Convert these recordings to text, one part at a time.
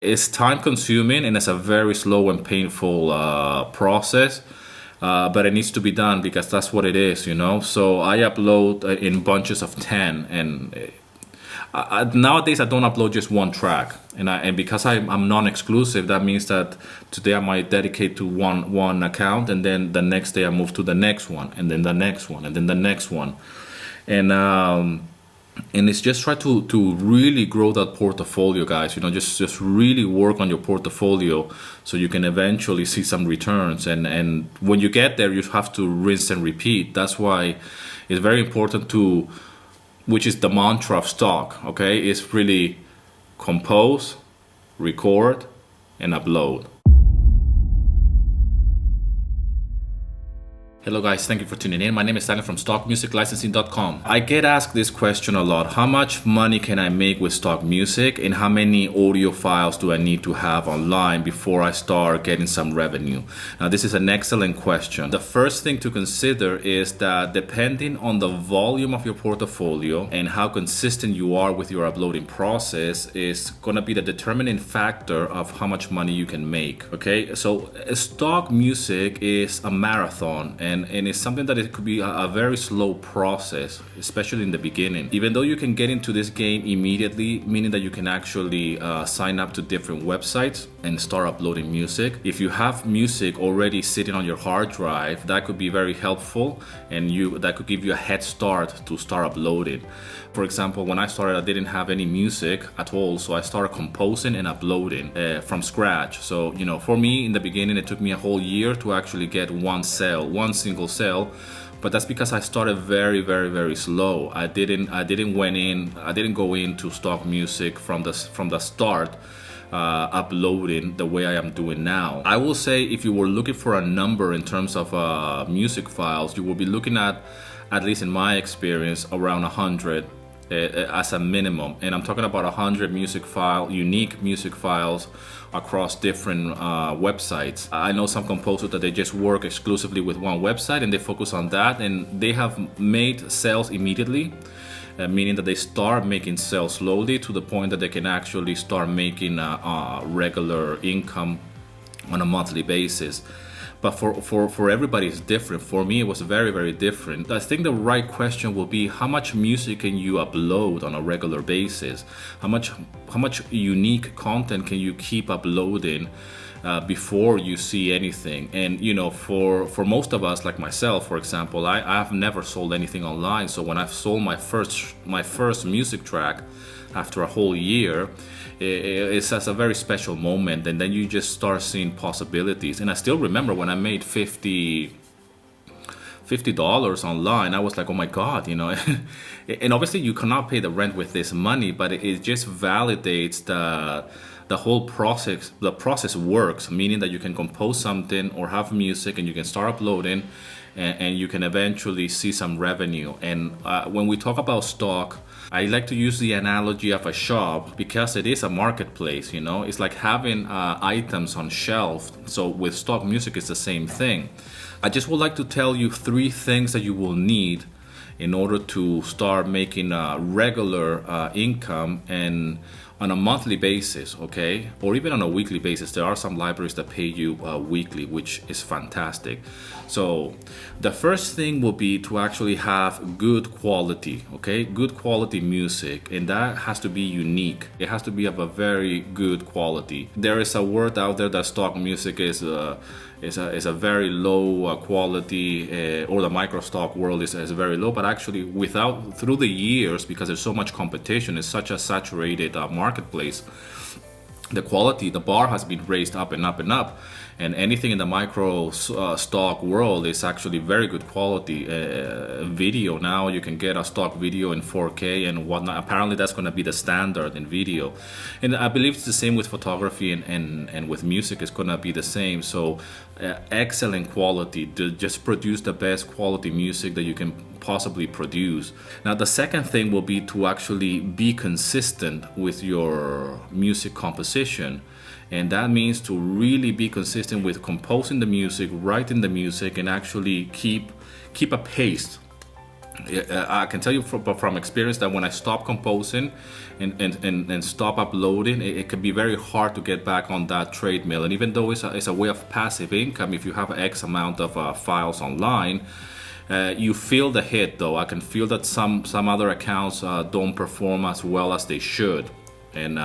It's time consuming and it's a very slow and painful process. But it needs to be done because that's what it is, you know. So I upload in bunches of 10, and nowadays I don't upload just one track, and because I'm non-exclusive, that means that today I might dedicate to one account, and then the next day I move to the next one, and then the next one, and then the next one, and it's just try to really grow that portfolio, guys. You know, just really work on your portfolio so you can eventually see some returns. And when you get there, you have to rinse and repeat. That's why it's very important to, which is the mantra of stock. Okay, is really compose, record, and upload. Hello guys, thank you for tuning in. My name is Stanley from stockmusiclicensing.com. I get asked this question a lot. How much money can I make with stock music, and how many audio files do I need to have online before I start getting some revenue? Now this is an excellent question. The first thing to consider is that depending on the volume of your portfolio and how consistent you are with your uploading process is going to be the determining factor of how much money you can make. Okay, so stock music is a marathon, and it's something that it could be a very slow process, especially in the beginning. Even though you can get into this game immediately, meaning that you can actually sign up to different websites and start uploading music. If you have music already sitting on your hard drive, that could be very helpful, and that could give you a head start to start uploading. For example, when I started, I didn't have any music at all, so I started composing and uploading from scratch. So, you know, for me in the beginning, it took me a whole year to actually get one single cell. But that's because I started very, very, very slow. I didn't go into stock music from the start, uploading the way I am doing now. I will say, if you were looking for a number in terms of music files, you will be looking at least in my experience, around 100 as a minimum. And I'm talking about 100 unique music files across different websites. I know some composers that they just work exclusively with one website and they focus on that, and they have made sales immediately, meaning that they start making sales slowly to the point that they can actually start making regular income on a monthly basis. But for everybody it's different. For me, it was very, very different. I think the right question will be, how much music can you upload on a regular basis? How much unique content can you keep uploading before you see anything? And you know, for most of us, like myself, for example, I've never sold anything online. So when I've sold my first music track after a whole year, it's a very special moment, and then you just start seeing possibilities. And I still remember when I made $50 online, I was like, oh my God, you know. And obviously you cannot pay the rent with this money, but it just validates the whole process. The process works, meaning that you can compose something or have music and you can start uploading, and you can eventually see some revenue. And when we talk about stock, I like to use the analogy of a shop because it is a marketplace, you know. It's like having items on shelf. So with stock music, it's the same thing. I just would like to tell you 3 things that you will need in order to start making a regular income, and on a monthly basis, okay, or even on a weekly basis. There are some libraries that pay you weekly, which is fantastic. So the first thing will be to actually have good quality, okay, good quality music, and that has to be unique. It has to be of a very good quality. There is a word out there that stock music is a very low quality, or the micro stock world is very low. But actually, through the years, because there's so much competition, it's such a saturated marketplace, the quality, the bar has been raised up and up and up. And anything in the micro stock world is actually very good quality. Video, now you can get a stock video in 4K and whatnot. Apparently that's going to be the standard in video. And I believe it's the same with photography, and with music it's going to be the same. So excellent quality. Just produce the best quality music that you can possibly produce. Now the second thing will be to actually be consistent with your music composition. And that means to really be consistent with composing the music, writing the music, and actually keep a pace. I can tell you from experience that when I stop composing and stop uploading, it can be very hard to get back on that treadmill. And even though it's a way of passive income, if you have X amount of files online, you feel the hit though. I can feel that some other accounts don't perform as well as they should. And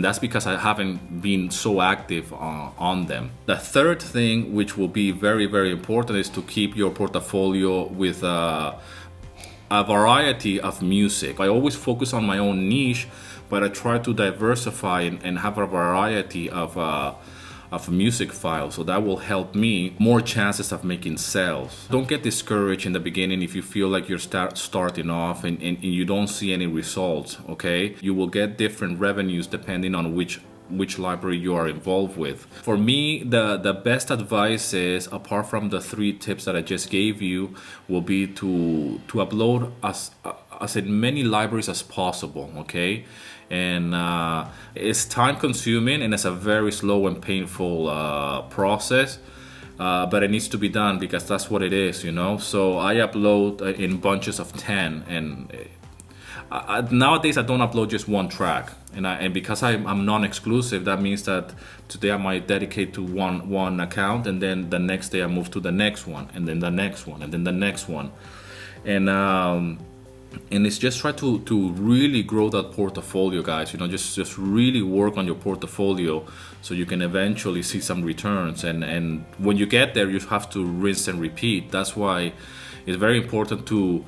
that's because I haven't been so active on them. The third thing, which will be very, very important, is to keep your portfolio with a variety of music. I always focus on my own niche, but I try to diversify and have a variety of music files, so that will help me more chances of making sales. Don't get discouraged in the beginning if you feel like you're starting off and you don't see any results. Okay, you will get different revenues depending on which library you are involved with. For me, the best advice is, apart from the 3 tips that I just gave you, will be to upload as in many libraries as possible. Okay, and it's time consuming and it's a very slow and painful process, but it needs to be done because that's what it is, you know. So I upload in bunches of 10, and nowadays I don't upload just one track, and because I'm non-exclusive, that means that today I might dedicate to one account, and then the next day I move to the next one, and then the next one, and then the next one, and it's just try to really grow that portfolio, guys. You know, just really work on your portfolio so you can eventually see some returns. And when you get there, you have to rinse and repeat. That's why it's very important to,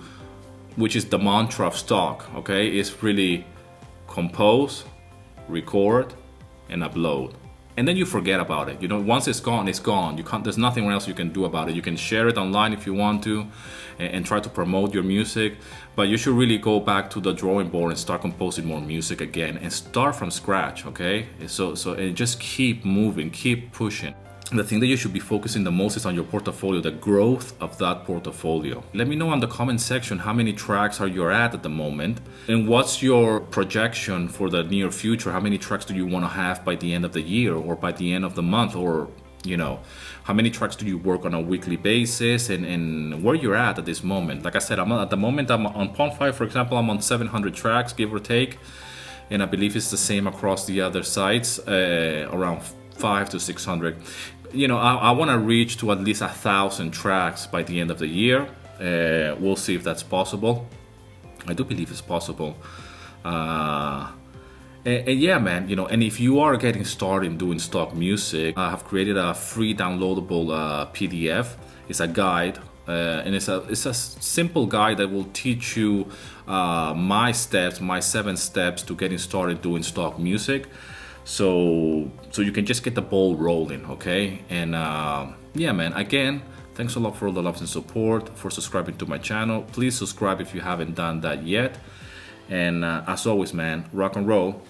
which is the mantra of stock, okay, is really compose, record, and upload. And then you forget about it. You know, once it's gone, it's gone. You can't. There's nothing else you can do about it. You can share it online if you want to, and try to promote your music. But you should really go back to the drawing board and start composing more music again, and start from scratch. Okay. So and just keep moving, keep pushing. The thing that you should be focusing the most is on your portfolio, the growth of that portfolio. Let me know in the comment section how many tracks are you at the moment, and what's your projection for the near future. How many tracks do you want to have by the end of the year, or by the end of the month, or you know, how many tracks do you work on a weekly basis, and where you're at this moment. Like I said, at the moment I'm on Pond5, for example. I'm on 700 tracks, give or take, and I believe it's the same across the other sites, around 500 to 600. You know, I want to reach to at least 1,000 tracks by the end of the year. We'll see if that's possible. I do believe it's possible. And yeah, man, you know, and if you are getting started doing stock music, I have created a free downloadable PDF. It's a guide, and it's a simple guide that will teach you my 7 steps to getting started doing stock music. So you can just get the ball rolling, okay? And yeah, man, again, thanks a lot for all the love and support, for subscribing to my channel. Please subscribe if you haven't done that yet. And as always, man, rock and roll.